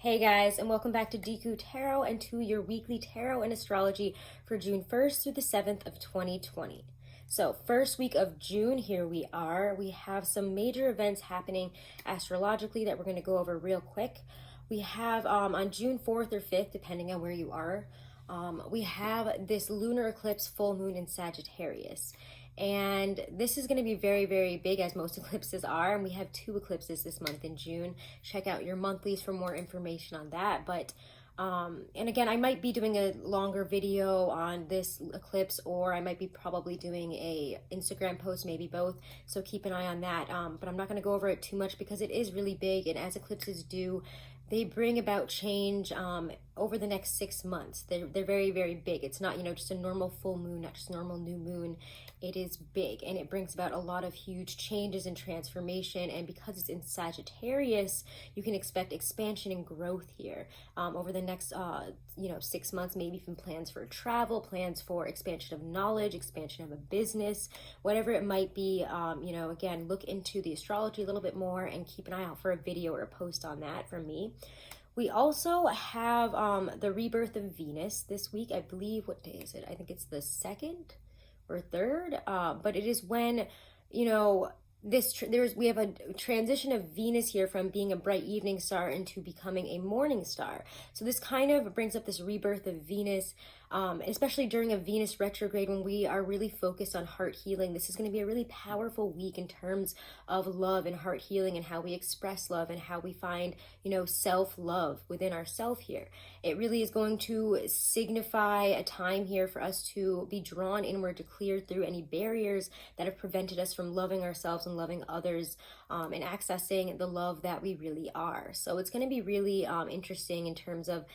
Hey guys, and welcome back to Deku Tarot and to your weekly tarot and astrology for June 1st through the 7th of 2020. So, first week of June, here we are. We have some major events happening astrologically that we're going to go over real quick. We have on June 4th or 5th, depending on where you are, we have this lunar eclipse full moon in Sagittarius. And this is going to be very, very big, as most eclipses are. And we have 2 eclipses this month in June. Check out your monthlies for more information on that. But and again, I might be doing a longer video on this eclipse, or I might be probably doing a Instagram post, maybe both. So keep an eye on that. But I'm not going to go over it too much because it is really big. And as eclipses do, they bring about change over the next 6 months. They're very, very big. It's not, just a normal full moon, not just normal new moon. It is big, and it brings about a lot of huge changes and transformation. And because it's in Sagittarius, you can expect expansion and growth here over the next 6 months. Maybe even plans for travel, plans for expansion of knowledge, expansion of a business, whatever it might be. Again, look into the astrology a little bit more and keep an eye out for a video or a post on that from me. We also have the rebirth of Venus this week. I believe, what day is it? I think it's the 2nd or 3rd, but it is when, we have a transition of Venus here from being a bright evening star into becoming a morning star. So this kind of brings up this rebirth of Venus, especially during a Venus retrograde when we are really focused on heart healing. This is going to be a really powerful week in terms of love and heart healing and how we express love and how we find, self-love within ourselves here. It really is going to signify a time here for us to be drawn inward, to clear through any barriers that have prevented us from loving ourselves and loving others, and accessing the love that we really are. So it's going to be really interesting in terms of,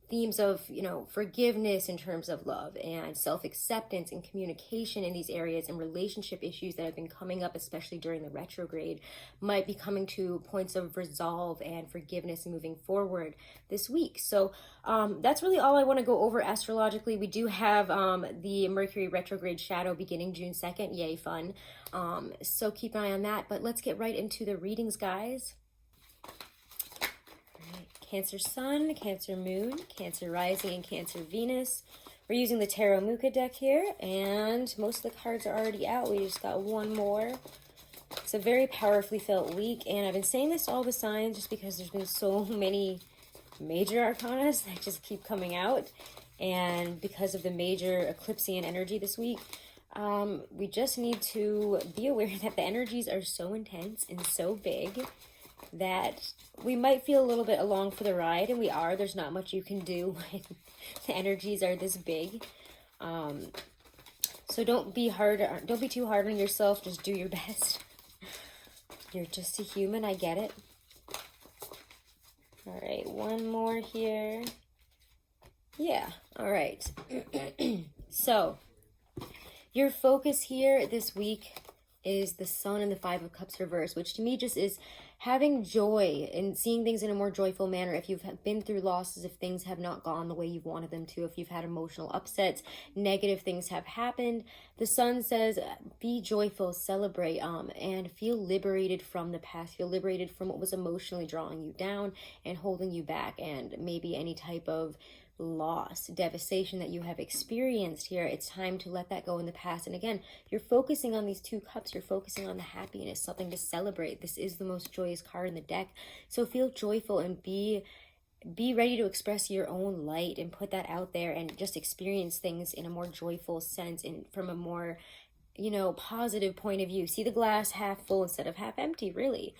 themes of, forgiveness in terms of love and self-acceptance and communication in these areas, and relationship issues that have been coming up, especially during the retrograde, might be coming to points of resolve and forgiveness and moving forward this week. So that's really all I want to go over astrologically. We do have the Mercury retrograde shadow beginning June 2nd. Yay, fun. So keep an eye on that. But let's get right into the readings, guys. Cancer Sun, Cancer Moon, Cancer Rising, and Cancer Venus. We're using the Tarot Muka deck here, and most of the cards are already out. We just got one more. It's a very powerfully felt week, and I've been saying this to all the signs just because there's been so many major arcana that just keep coming out, and because of the major eclipsean energy this week, we just need to be aware that the energies are so intense and so big that we might feel a little bit along for the ride, and we are. There's not much you can do when the energies are this big. So don't be too hard on yourself. Just do your best. You're just a human. I get it. All right, one more here. Yeah, all right. So your focus here this week is the Sun and the Five of Cups reversed, which to me just is having joy and seeing things in a more joyful manner. If you've been through losses, if things have not gone the way you've wanted them to, if you've had emotional upsets, negative things have happened, the Sun says be joyful, celebrate, and feel liberated from the past. Feel liberated from what was emotionally drawing you down and holding you back, and maybe any type of loss, devastation that you have experienced here. It's time to let that go in the past. And again, you're focusing on these 2 cups. You're focusing on the happiness, something to celebrate. This is the most joyous card in the deck. So feel joyful and be ready to express your own light and put that out there and just experience things in a more joyful sense and from a more positive point of view. See the glass half full instead of half empty, really.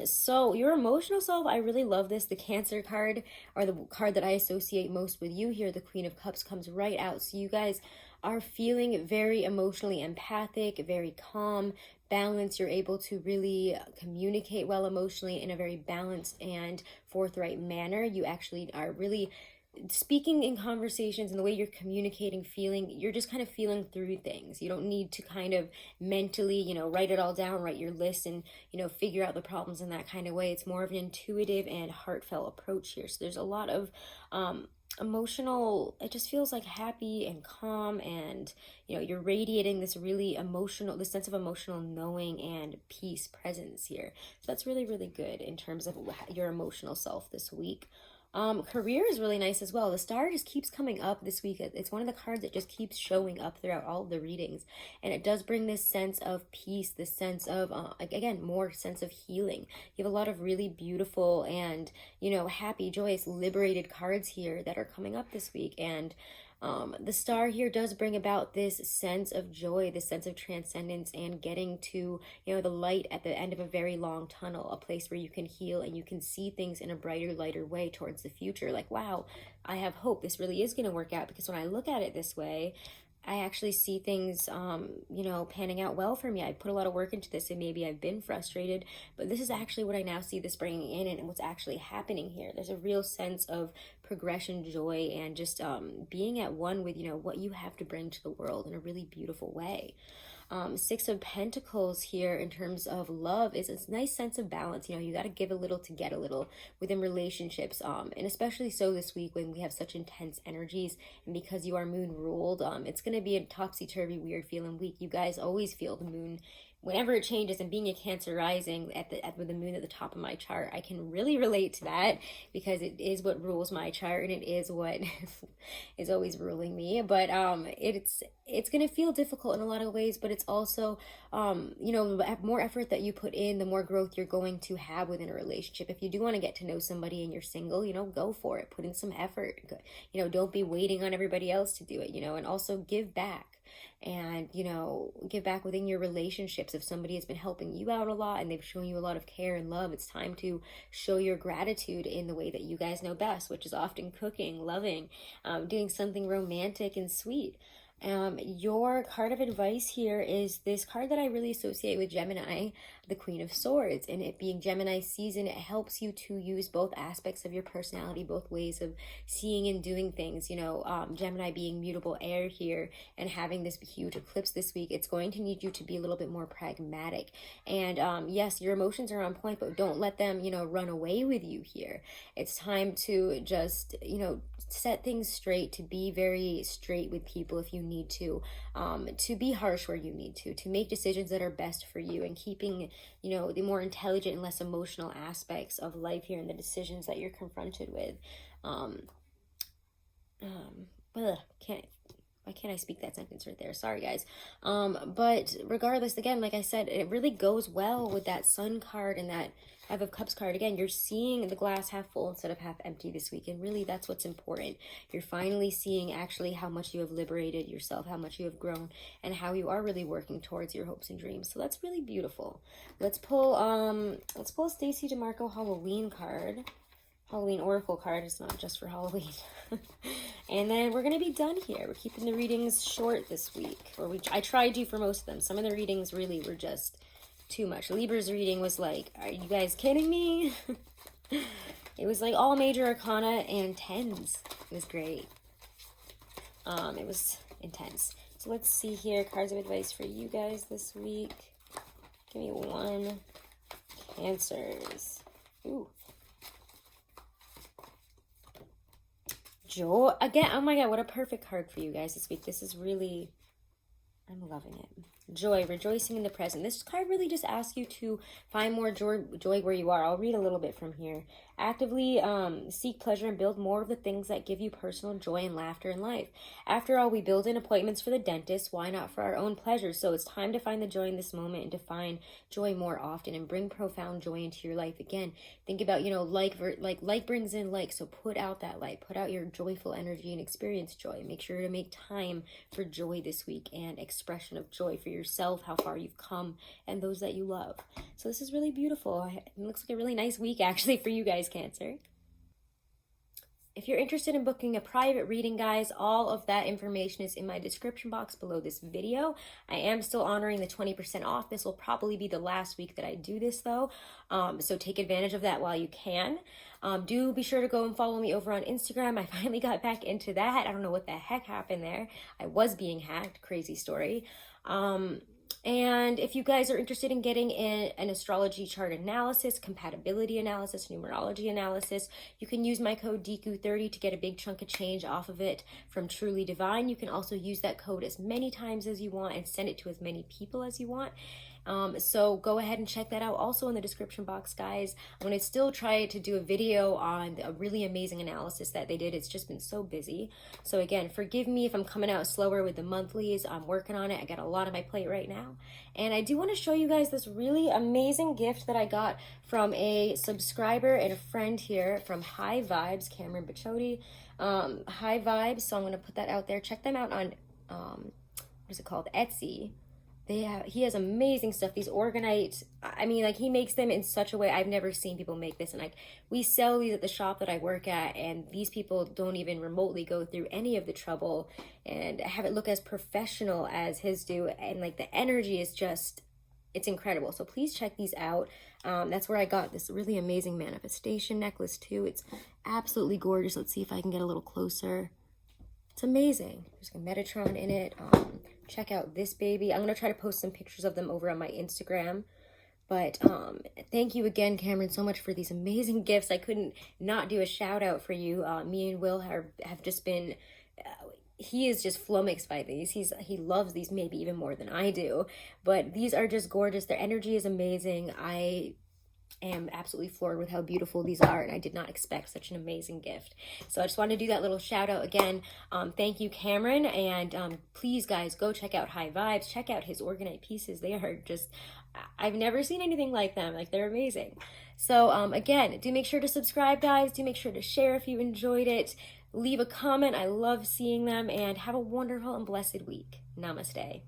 So your emotional self, I really love this. The Cancer card, or the card that I associate most with you here, the Queen of Cups, comes right out. So you guys are feeling very emotionally empathic, very calm, balanced. You're able to really communicate well emotionally in a very balanced and forthright manner. You actually are really speaking in conversations, and the way you're communicating, feeling, you're just kind of feeling through things. You don't need to kind of mentally, write it all down, write your list and, figure out the problems in that kind of way. It's more of an intuitive and heartfelt approach here. So there's a lot of emotional, it just feels like happy and calm, and you're radiating this really emotional, this sense of emotional knowing and peace presence here. So that's really, really good in terms of your emotional self this week. Career is really nice as well. The star just keeps coming up this week. It's one of the cards that just keeps showing up throughout all of the readings, and it does bring this sense of peace, this sense of again, more sense of healing. You have a lot of really beautiful and happy, joyous, liberated cards here that are coming up this week. And the star here does bring about this sense of joy, this sense of transcendence, and getting to, the light at the end of a very long tunnel, a place where you can heal and you can see things in a brighter, lighter way towards the future. Like, wow, I have hope. This really is going to work out, because when I look at it this way, I actually see things, panning out well for me. I put a lot of work into this, and maybe I've been frustrated, but this is actually what I now see this bringing in, and what's actually happening here. There's a real sense of progression, joy, and just being at one with, what you have to bring to the world in a really beautiful way. Six of Pentacles here in terms of love is a nice sense of balance. You got to give a little to get a little within relationships, and especially so this week when we have such intense energies, and because you are moon ruled, it's going to be a topsy-turvy, weird feeling week. You guys always feel the moon whenever it changes, and being a Cancer rising with the moon at the top of my chart, I can really relate to that, because it is what rules my chart, and it is what is always ruling me. But it's going to feel difficult in a lot of ways, but it's also the more effort that you put in, the more growth you're going to have within a relationship. If you do want to get to know somebody and you're single, go for it. Put in some effort. Don't be waiting on everybody else to do it, and also give back. And give back within your relationships. If somebody has been helping you out a lot and they've shown you a lot of care and love, it's time to show your gratitude in the way that you guys know best, which is often cooking, loving, doing something romantic and sweet. Your card of advice here is this card that I really associate with Gemini, the Queen of Swords, and it being Gemini season. It helps you to use both aspects of your personality, both ways of seeing and doing things. Gemini being mutable air here and having this huge eclipse this week, it's going to need you to be a little bit more pragmatic. And yes, your emotions are on point, but don't let them, run away with you here. It's time to just, set things straight, to be very straight with people if you need to be harsh where you need to make decisions that are best for you, and keeping, the more intelligent and less emotional aspects of life here and the decisions that you're confronted with. Why can't I speak that sentence right there? Sorry, guys. But regardless, again, like I said, it really goes well with that Sun card and that Five of Cups card. Again, you're seeing the glass half full instead of half empty this week, and really that's what's important. You're finally seeing actually how much you have liberated yourself, how much you have grown, and how you are really working towards your hopes and dreams. So that's really beautiful. Let's pull a Stacey DeMarco Halloween card. Halloween Oracle card. It's not just for Halloween. And then we're going to be done here. We're keeping the readings short this week. I tried to for most of them. Some of the readings really were just too much. Libra's reading was like, are you guys kidding me? It was like all major arcana and tens. It was great. It was intense. So let's see here. Cards of advice for you guys this week. Give me one. Cancers. Ooh. Joy. Again, oh my god, what a perfect card for you guys this week. This is really, I'm loving it. Joy, rejoicing in the present. This card really just asks you to find more joy where you are. I'll read a little bit from here. Actively seek pleasure and build more of the things that give you personal joy and laughter in life. After all, we build in appointments for the dentist. Why not for our own pleasure? So it's time to find the joy in this moment and to find joy more often and bring profound joy into your life. Again, think about, like brings in like, so put out that light, put out your joyful energy and experience joy. Make sure to make time for joy this week and expression of joy for yourself, how far you've come, and those that you love. So this is really beautiful. It looks like a really nice week actually for you guys, Cancer. If you're interested in booking a private reading, guys, all of that information is in my description box below this video. I am still honoring the 20% off. This will probably be the last week that I do this, though. So take advantage of that while you can. Do be sure to go and follow me over on Instagram. I finally got back into that. I don't know what the heck happened there. I was being hacked. Crazy story. And if you guys are interested in getting an astrology chart analysis, compatibility analysis, numerology analysis, you can use my code Deku30 to get a big chunk of change off of it from Truly Divine. You can also use that code as many times as you want and send it to as many people as you want. So go ahead and check that out. Also in the description box, guys, I'm going to still try to do a video on a really amazing analysis that they did. It's just been so busy. So again, forgive me if I'm coming out slower with the monthlies. I'm working on it. I got a lot on my plate right now. And I do want to show you guys this really amazing gift that I got from a subscriber and a friend here from High Vibes, Cameron Bachotti. High Vibes. So I'm going to put that out there. Check them out on, what is it called? Etsy. He has amazing stuff. These orgonite, I mean, like, he makes them in such a way I've never seen people make this. And like, we sell these at the shop that I work at, and these people don't even remotely go through any of the trouble and have it look as professional as his do. And like, the energy is just, it's incredible. So please check these out. That's where I got this really amazing manifestation necklace too. It's absolutely gorgeous. Let's see if I can get a little closer. It's amazing. There's a Metatron in it. Check out this baby. I'm going to try to post some pictures of them over on my Instagram. But thank you again, Cameron, so much for these amazing gifts. I couldn't not do a shout out for you. Me and Will have just been, he is just flummoxed by these. He loves these maybe even more than I do. But these are just gorgeous. Their energy is amazing. I am absolutely floored with how beautiful these are, and I did not expect such an amazing gift. So I just wanted to do that little shout out again. Thank you, Cameron, and please, guys, go check out High Vibes. Check out his orgonite pieces. They are just, I've never seen anything like them. Like, they're amazing. So again, do make sure to subscribe, guys. Do make sure to share if you enjoyed it. Leave a comment. I love seeing them, and have a wonderful and blessed week. Namaste.